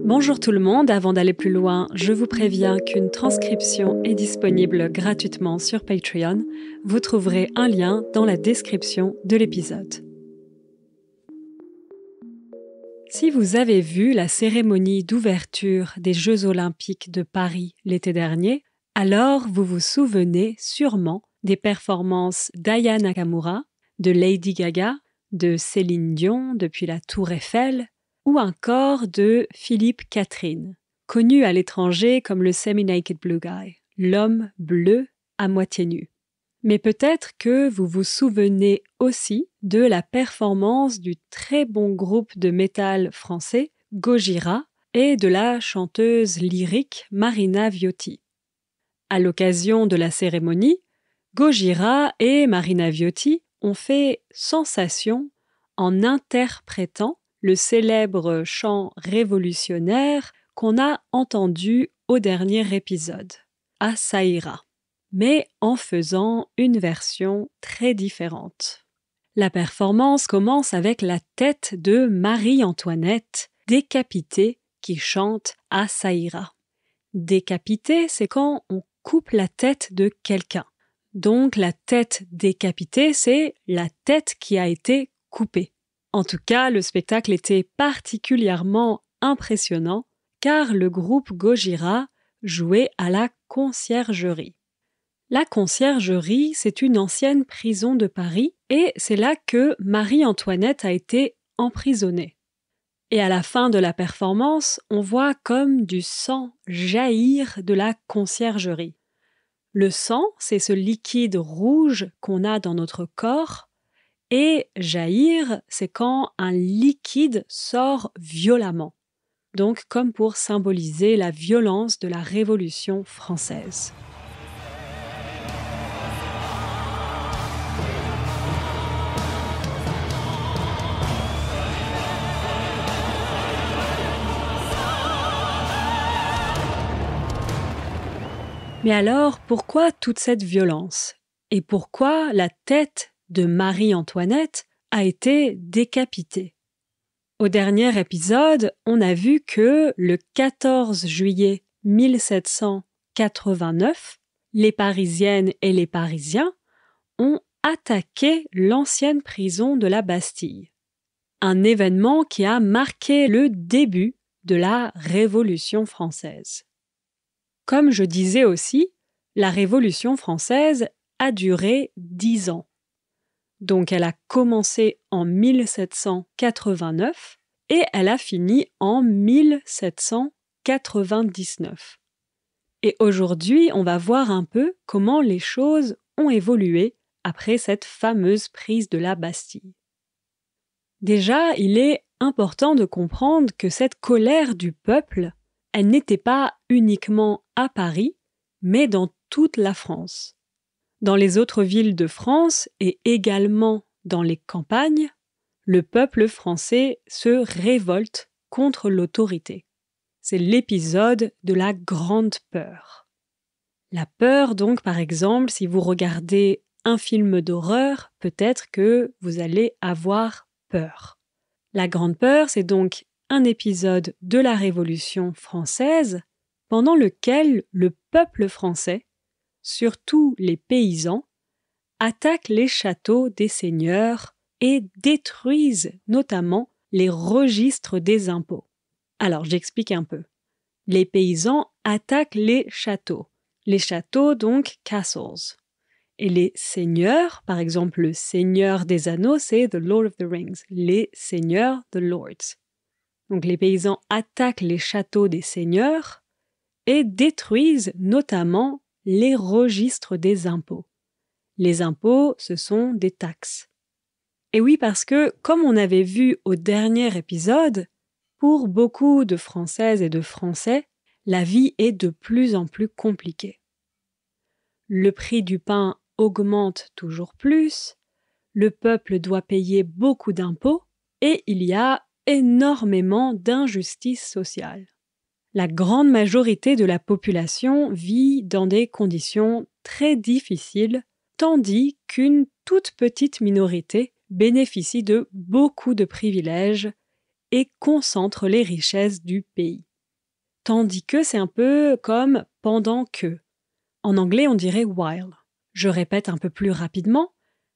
Bonjour tout le monde, avant d'aller plus loin, je vous préviens qu'une transcription est disponible gratuitement sur Patreon. Vous trouverez un lien dans la description de l'épisode. Si vous avez vu la cérémonie d'ouverture des Jeux Olympiques de Paris l'été dernier, alors vous vous souvenez sûrement des performances d'Aya Nakamura, de Lady Gaga, de Céline Dion depuis la Tour Eiffel, ou encore de Philippe Catherine, connu à l'étranger comme le Semi-Naked Blue Guy, l'homme bleu à moitié nu. Mais peut-être que vous vous souvenez aussi de la performance du très bon groupe de métal français Gojira et de la chanteuse lyrique Marina Viotti. À l'occasion de la cérémonie, Gojira et Marina Viotti ont fait sensation en interprétant le célèbre chant révolutionnaire qu'on a entendu au dernier épisode, à Ça ira, mais en faisant une version très différente. La performance commence avec la tête de Marie-Antoinette, décapitée, qui chante à Ça ira. Décapité, c'est quand on coupe la tête de quelqu'un. Donc la tête décapitée, c'est la tête qui a été coupée. En tout cas, le spectacle était particulièrement impressionnant car le groupe Gojira jouait à la conciergerie. La conciergerie, c'est une ancienne prison de Paris et c'est là que Marie-Antoinette a été emprisonnée. Et à la fin de la performance, on voit comme du sang jaillir de la conciergerie. Le sang, c'est ce liquide rouge qu'on a dans notre corps. Et jaillir, c'est quand un liquide sort violemment. Donc comme pour symboliser la violence de la Révolution française. Mais alors, pourquoi toute cette violence? Et pourquoi la tête de Marie-Antoinette a été décapitée? Au dernier épisode, on a vu que le 14 juillet 1789, les Parisiennes et les Parisiens ont attaqué l'ancienne prison de la Bastille. Un événement qui a marqué le début de la Révolution française. Comme je disais aussi, la Révolution française a duré 10 ans. Donc elle a commencé en 1789 et elle a fini en 1799. Et aujourd'hui, on va voir un peu comment les choses ont évolué après cette fameuse prise de la Bastille. Déjà, il est important de comprendre que cette colère du peuple, elle n'était pas uniquement à Paris, mais dans toute la France. Dans les autres villes de France et également dans les campagnes, le peuple français se révolte contre l'autorité. C'est l'épisode de la Grande Peur. La peur, donc, par exemple, si vous regardez un film d'horreur, peut-être que vous allez avoir peur. La Grande Peur, c'est donc un épisode de la Révolution française pendant lequel le peuple français, surtout les paysans, attaquent les châteaux des seigneurs et détruisent notamment les registres des impôts. Alors, j'explique un peu. Les paysans attaquent les châteaux. Les châteaux, donc, castles. Et les seigneurs, par exemple, le seigneur des anneaux, c'est The Lord of the Rings, les seigneurs, the lords. Donc, les paysans attaquent les châteaux des seigneurs et détruisent notamment les registres des impôts. Les impôts, ce sont des taxes. Et oui, parce que, comme on avait vu au dernier épisode, pour beaucoup de Françaises et de Français, la vie est de plus en plus compliquée. Le prix du pain augmente toujours plus, le peuple doit payer beaucoup d'impôts et il y a énormément d'injustices sociales. La grande majorité de la population vit dans des conditions très difficiles, tandis qu'une toute petite minorité bénéficie de beaucoup de privilèges et concentre les richesses du pays. tandis que c'est un peu comme pendant que. En anglais, on dirait while. Je répète un peu plus rapidement.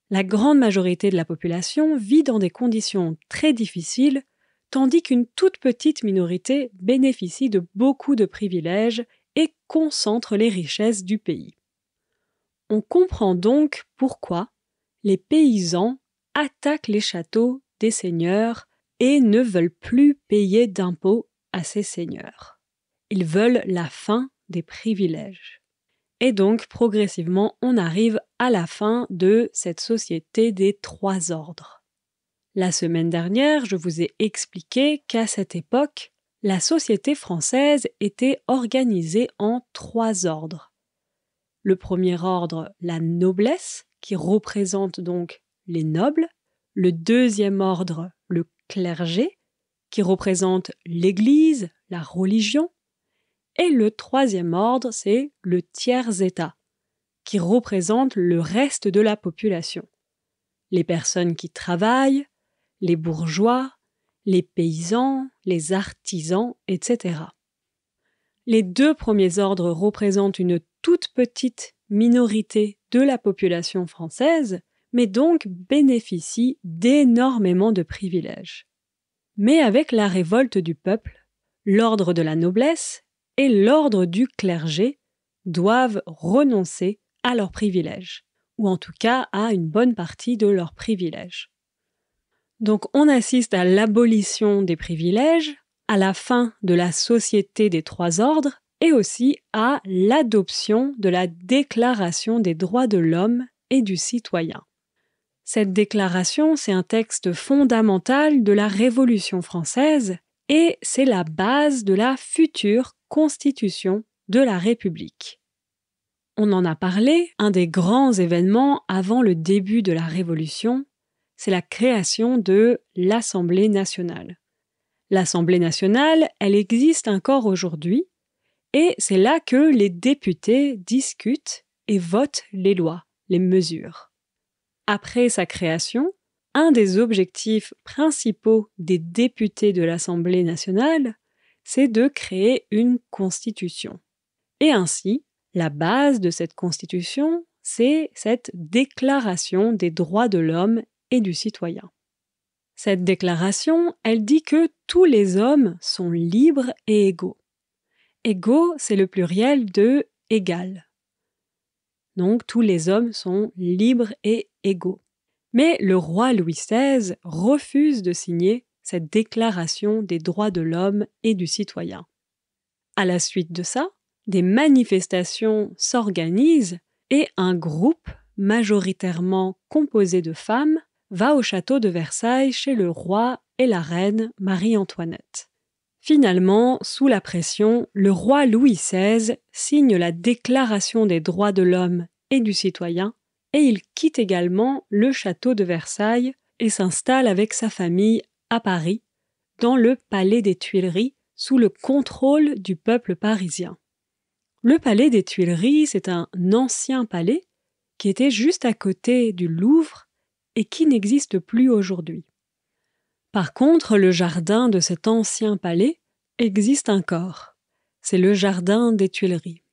La grande majorité de la population vit dans des conditions très difficiles, tandis qu'une toute petite minorité bénéficie de beaucoup de privilèges et concentre les richesses du pays. On comprend donc pourquoi les paysans attaquent les châteaux des seigneurs et ne veulent plus payer d'impôts à ces seigneurs. Ils veulent la fin des privilèges. Et donc, progressivement, on arrive à la fin de cette société des trois ordres. La semaine dernière, je vous ai expliqué qu'à cette époque, la société française était organisée en trois ordres. Le premier ordre, la noblesse, qui représente donc les nobles. Le deuxième ordre, le clergé, qui représente l'Église, la religion. Et le troisième ordre, c'est le tiers-état, qui représente le reste de la population. Les personnes qui travaillent, les bourgeois, les paysans, les artisans, etc. Les deux premiers ordres représentent une toute petite minorité de la population française, mais donc bénéficient d'énormément de privilèges. Mais avec la révolte du peuple, l'ordre de la noblesse et l'ordre du clergé doivent renoncer à leurs privilèges, ou en tout cas à une bonne partie de leurs privilèges. Donc on assiste à l'abolition des privilèges, à la fin de la société des trois ordres et aussi à l'adoption de la Déclaration des droits de l'homme et du citoyen. Cette déclaration, c'est un texte fondamental de la Révolution française et c'est la base de la future Constitution de la République. On en a parlé, un des grands événements avant le début de la Révolution, c'est la création de l'Assemblée nationale. L'Assemblée nationale, elle existe encore aujourd'hui, et c'est là que les députés discutent et votent les lois, les mesures. Après sa création, un des objectifs principaux des députés de l'Assemblée nationale, c'est de créer une constitution. Et ainsi, la base de cette constitution, c'est cette Déclaration des droits de l'homme et du citoyen. Cette déclaration, elle dit que tous les hommes sont libres et égaux. Égaux, c'est le pluriel de égal. Donc tous les hommes sont libres et égaux. Mais le roi Louis XVI refuse de signer cette déclaration des droits de l'homme et du citoyen. À la suite de ça, des manifestations s'organisent et un groupe, majoritairement composé de femmes, va au château de Versailles chez le roi et la reine Marie-Antoinette. Finalement, sous la pression, le roi Louis XVI signe la Déclaration des droits de l'homme et du citoyen et il quitte également le château de Versailles et s'installe avec sa famille à Paris, dans le palais des Tuileries, sous le contrôle du peuple parisien. Le palais des Tuileries, c'est un ancien palais qui était juste à côté du Louvre et qui n'existe plus aujourd'hui. Par contre, le jardin de cet ancien palais existe encore. C'est le jardin des Tuileries.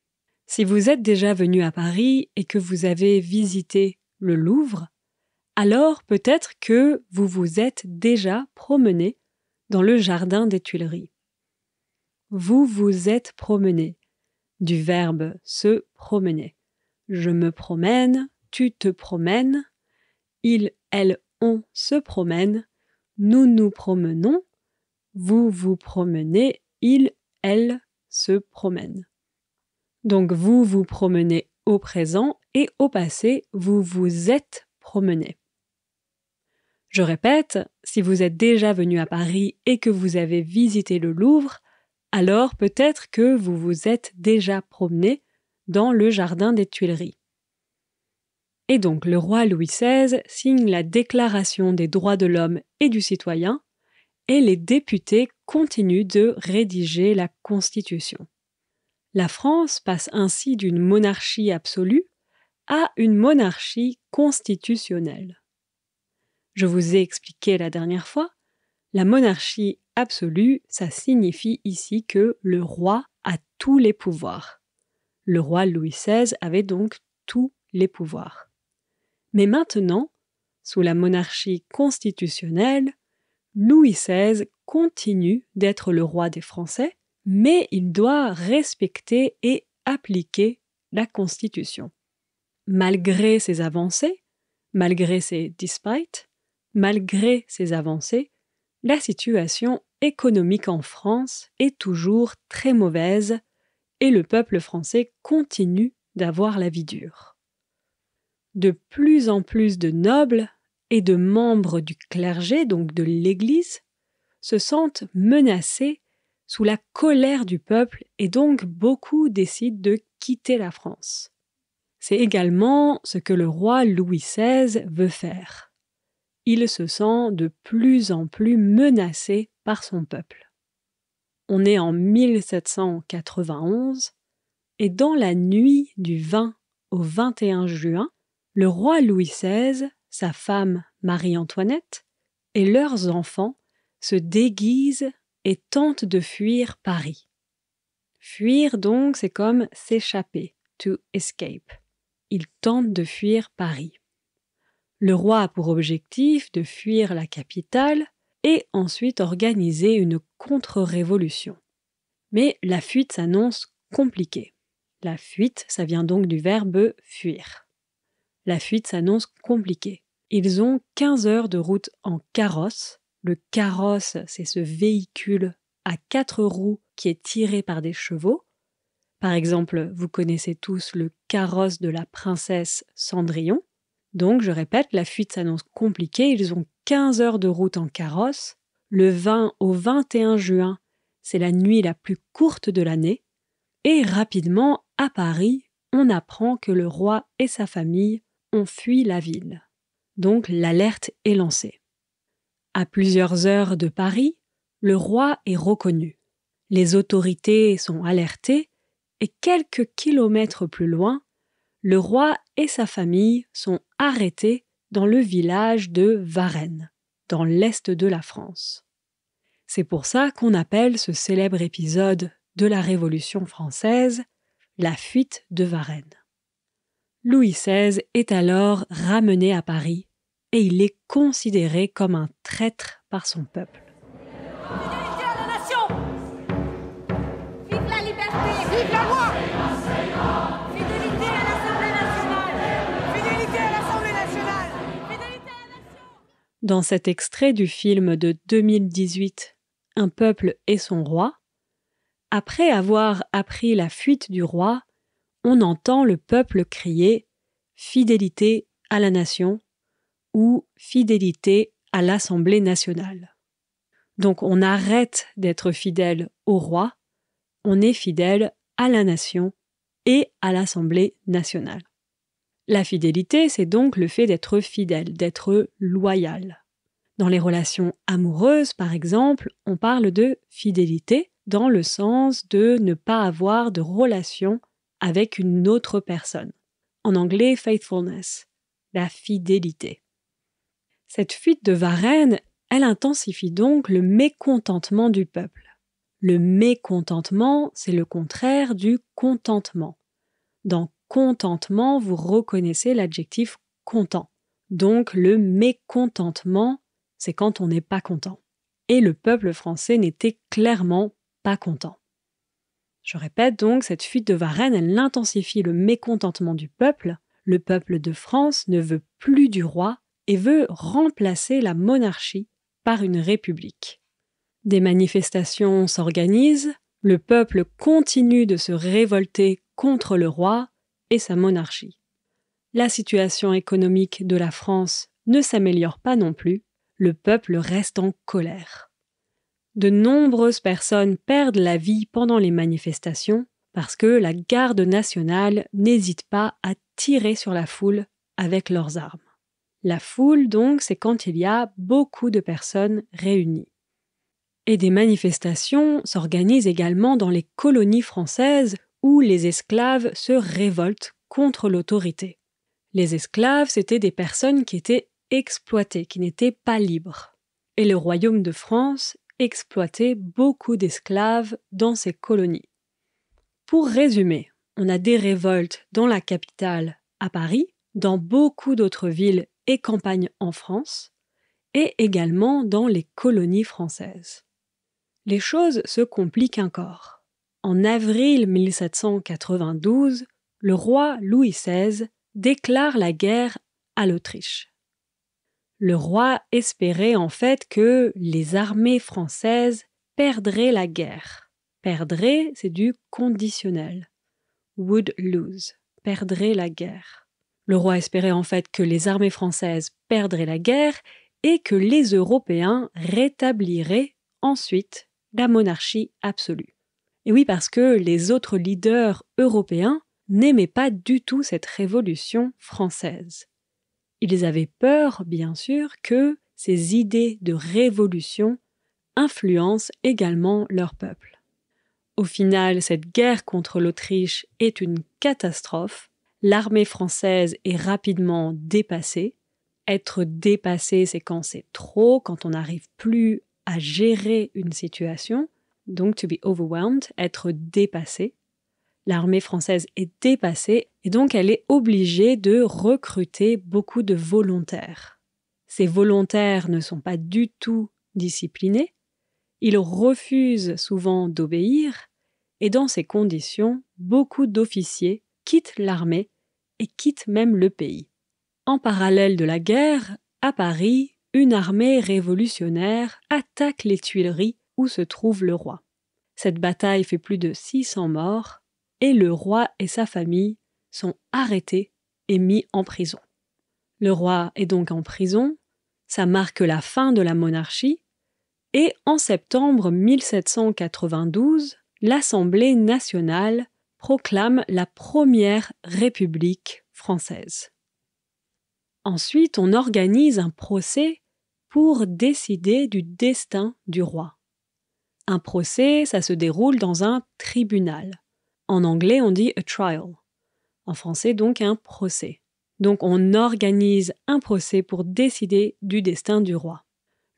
Si vous êtes déjà venu à Paris et que vous avez visité le Louvre, alors peut-être que vous vous êtes déjà promené dans le jardin des Tuileries. Vous vous êtes promené, du verbe se promener. Je me promène, tu te promènes, il, elle, on se promène, nous nous promenons, vous vous promenez, il, elle se promène. Donc vous vous promenez au présent et au passé, vous vous êtes promené. Je répète, si vous êtes déjà venu à Paris et que vous avez visité le Louvre, alors peut-être que vous vous êtes déjà promené dans le jardin des Tuileries. Et donc le roi Louis XVI signe la Déclaration des droits de l'homme et du citoyen et les députés continuent de rédiger la Constitution. La France passe ainsi d'une monarchie absolue à une monarchie constitutionnelle. Je vous ai expliqué la dernière fois, la monarchie absolue, ça signifie ici que le roi tous les pouvoirs. Le roi Louis XVI avait donc tous les pouvoirs. Mais maintenant, sous la monarchie constitutionnelle, Louis XVI continue d'être le roi des Français, mais il doit respecter et appliquer la Constitution. Malgré ses avancées, malgré ses despite, malgré ses avancées, la situation économique en France est toujours très mauvaise et le peuple français continue d'avoir la vie dure. De plus en plus de nobles et de membres du clergé, donc de l'Église, se sentent menacés sous la colère du peuple et donc beaucoup décident de quitter la France. C'est également ce que le roi Louis XVI veut faire. Il se sent de plus en plus menacé par son peuple. On est en 1791 et dans la nuit du 20 au 21 juin, le roi Louis XVI, sa femme Marie-Antoinette et leurs enfants se déguisent et tentent de fuir Paris. Fuir donc, c'est comme s'échapper, to escape. Ils tentent de fuir Paris. Le roi a pour objectif de fuir la capitale et ensuite organiser une contre-révolution. Mais la fuite s'annonce compliquée. La fuite, ça vient donc du verbe fuir. La fuite s'annonce compliquée. Ils ont 15 heures de route en carrosse. Le carrosse, c'est ce véhicule à 4 roues qui est tiré par des chevaux. Par exemple, vous connaissez tous le carrosse de la princesse Cendrillon. Donc, je répète, la fuite s'annonce compliquée. Ils ont 15 heures de route en carrosse. Le 20 au 21 juin, c'est la nuit la plus courte de l'année. Et rapidement, à Paris, on apprend que le roi et sa famille ont fui la ville. Donc, l'alerte est lancée. À plusieurs heures de Paris, le roi est reconnu. Les autorités sont alertées et quelques kilomètres plus loin, le roi et sa famille sont arrêtés dans le village de Varennes, dans l'est de la France. C'est pour ça qu'on appelle ce célèbre épisode de la Révolution française la fuite de Varennes. Louis XVI est alors ramené à Paris et il est considéré comme un traître par son peuple. Fidélité à la nation! Vive la liberté! Vive la loi! Fidélité à l'Assemblée nationale! Fidélité à l'Assemblée nationale! Fidélité à la nation! Dans cet extrait du film de 2018, Un peuple et son roi, après avoir appris la fuite du roi, on entend le peuple crier « Fidélité à la nation » ou « Fidélité à l'Assemblée nationale ». Donc on arrête d'être fidèle au roi, on est fidèle à la nation et à l'Assemblée nationale. La fidélité, c'est donc le fait d'être fidèle, d'être loyal. Dans les relations amoureuses, par exemple, on parle de fidélité dans le sens de ne pas avoir de relation avec une autre personne. En anglais, faithfulness, la fidélité. Cette fuite de Varennes, elle intensifie donc le mécontentement du peuple. Le mécontentement, c'est le contraire du contentement. Dans contentement, vous reconnaissez l'adjectif content. Donc le mécontentement, c'est quand on n'est pas content. Et le peuple français n'était clairement pas content. Je répète donc, cette fuite de Varennes, elle intensifie le mécontentement du peuple. Le peuple de France ne veut plus du roi et veut remplacer la monarchie par une république. Des manifestations s'organisent, le peuple continue de se révolter contre le roi et sa monarchie. La situation économique de la France ne s'améliore pas non plus, le peuple reste en colère. De nombreuses personnes perdent la vie pendant les manifestations parce que la garde nationale n'hésite pas à tirer sur la foule avec leurs armes. La foule, donc, c'est quand il y a beaucoup de personnes réunies. Et des manifestations s'organisent également dans les colonies françaises où les esclaves se révoltent contre l'autorité. Les esclaves, c'était des personnes qui étaient exploitées, qui n'étaient pas libres. Et le royaume de France exploitait beaucoup d'esclaves dans ses colonies. Pour résumer, on a des révoltes dans la capitale, à Paris, dans beaucoup d'autres villes et campagnes en France, et également dans les colonies françaises. Les choses se compliquent encore. En avril 1792, le roi Louis XVI déclare la guerre à l'Autriche. Le roi espérait en fait que les armées françaises perdraient la guerre. Perdraient, c'est du conditionnel. Would lose, perdrait la guerre. Le roi espérait en fait que les armées françaises perdraient la guerre et que les Européens rétabliraient ensuite la monarchie absolue. Et oui, parce que les autres leaders européens n'aimaient pas du tout cette révolution française. Ils avaient peur, bien sûr, que ces idées de révolution influencent également leur peuple. Au final, cette guerre contre l'Autriche est une catastrophe. L'armée française est rapidement dépassée. Être dépassé, c'est quand c'est trop, quand on n'arrive plus à gérer une situation. Donc, to be overwhelmed, être dépassé. L'armée française est dépassée et donc elle est obligée de recruter beaucoup de volontaires. Ces volontaires ne sont pas du tout disciplinés. Ils refusent souvent d'obéir et dans ces conditions, beaucoup d'officiers quittent l'armée et quittent même le pays. En parallèle de la guerre, à Paris, une armée révolutionnaire attaque les Tuileries où se trouve le roi. Cette bataille fait plus de 600 morts et le roi et sa famille sont arrêtés et mis en prison. Le roi est donc en prison, ça marque la fin de la monarchie, et en septembre 1792, l'Assemblée nationale proclame la première République française. Ensuite, on organise un procès pour décider du destin du roi. Un procès, ça se déroule dans un tribunal. En anglais, on dit a trial. En français, donc, un procès. Donc, on organise un procès pour décider du destin du roi.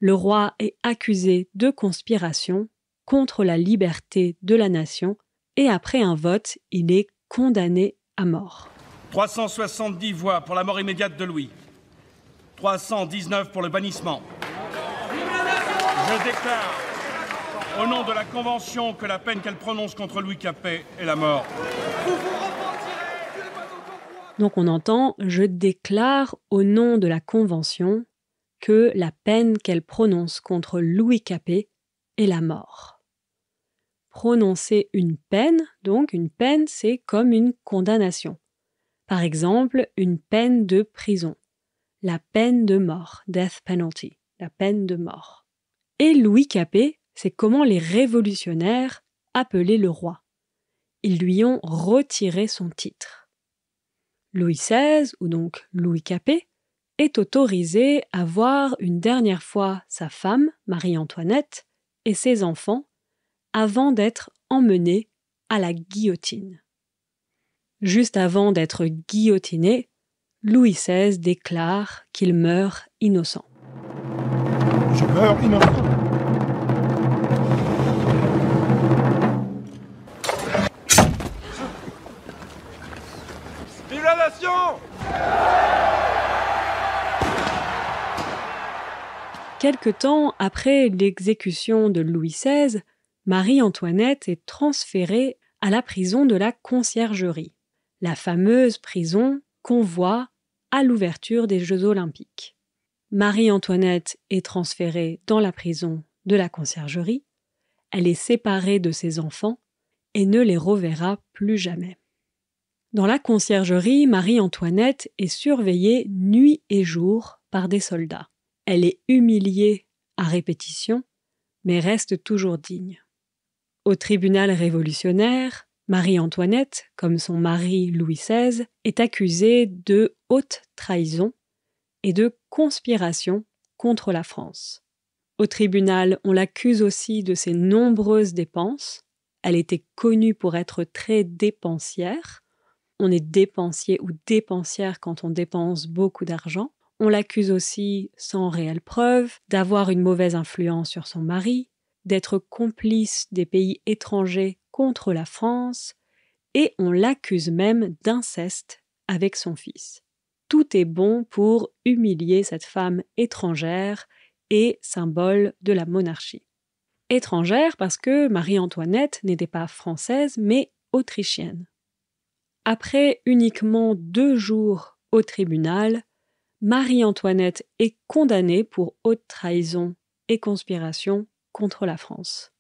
Le roi est accusé de conspiration contre la liberté de la nation et après un vote, il est condamné à mort. 370 voix pour la mort immédiate de Louis. 319 pour le bannissement. Je déclare, au nom de la Convention, que la peine qu'elle prononce contre Louis Capet est la mort. Donc on entend « Je déclare au nom de la Convention que la peine qu'elle prononce contre Louis Capet est la mort. » Prononcer une peine, donc une peine, c'est comme une condamnation. Par exemple, une peine de prison. La peine de mort, death penalty, la peine de mort. Et Louis Capet, c'est comment les révolutionnaires appelaient le roi. Ils lui ont retiré son titre. Louis XVI, ou donc Louis Capet, est autorisé à voir une dernière fois sa femme, Marie-Antoinette, et ses enfants, avant d'être emmené à la guillotine. Juste avant d'être guillotiné, Louis XVI déclare qu'il meurt innocent. Je meurs innocent. Vive la nation! Quelque temps après l'exécution de Louis XVI, Marie-Antoinette est transférée à la prison de la Conciergerie, la fameuse prison qu'on voit à l'ouverture des Jeux Olympiques. Marie-Antoinette est transférée dans la prison de la Conciergerie, elle est séparée de ses enfants et ne les reverra plus jamais. Dans la Conciergerie, Marie-Antoinette est surveillée nuit et jour par des soldats. Elle est humiliée à répétition, mais reste toujours digne. Au tribunal révolutionnaire, Marie-Antoinette, comme son mari Louis XVI, est accusée de haute trahison et de conspiration contre la France. Au tribunal, on l'accuse aussi de ses nombreuses dépenses. Elle était connue pour être très dépensière. On est dépensier ou dépensière quand on dépense beaucoup d'argent. On l'accuse aussi, sans réelle preuve, d'avoir une mauvaise influence sur son mari, d'être complice des pays étrangers contre la France et on l'accuse même d'inceste avec son fils. Tout est bon pour humilier cette femme étrangère et symbole de la monarchie. Étrangère parce que Marie-Antoinette n'était pas française mais autrichienne. Après uniquement 2 jours au tribunal, Marie-Antoinette est condamnée pour haute trahison et conspiration contre la France.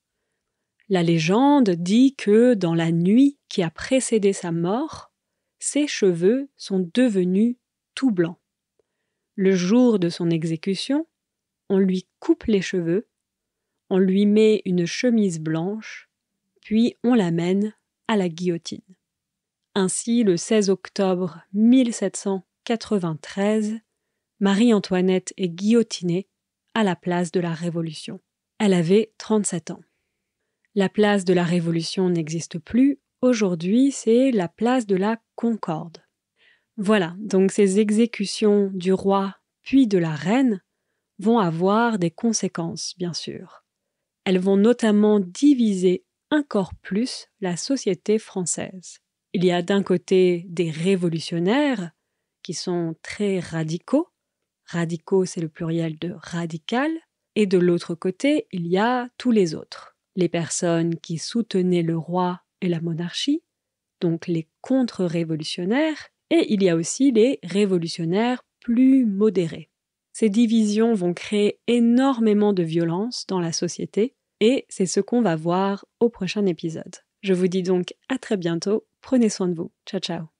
La légende dit que dans la nuit qui a précédé sa mort, ses cheveux sont devenus tout blancs. Le jour de son exécution, on lui coupe les cheveux, on lui met une chemise blanche, puis on l'amène à la guillotine. Ainsi, le 16 octobre 1793, Marie-Antoinette est guillotinée à la place de la Révolution. Elle avait 37 ans. La place de la Révolution n'existe plus. Aujourd'hui, c'est la place de la Concorde. Voilà, donc ces exécutions du roi puis de la reine vont avoir des conséquences, bien sûr. Elles vont notamment diviser encore plus la société française. Il y a d'un côté des révolutionnaires qui sont très radicaux. Radicaux, c'est le pluriel de radical. Et de l'autre côté, il y a tous les autres. Les personnes qui soutenaient le roi et la monarchie, donc les contre-révolutionnaires, et il y a aussi les révolutionnaires plus modérés. Ces divisions vont créer énormément de violence dans la société, et c'est ce qu'on va voir au prochain épisode. Je vous dis donc à très bientôt, prenez soin de vous. Ciao ciao.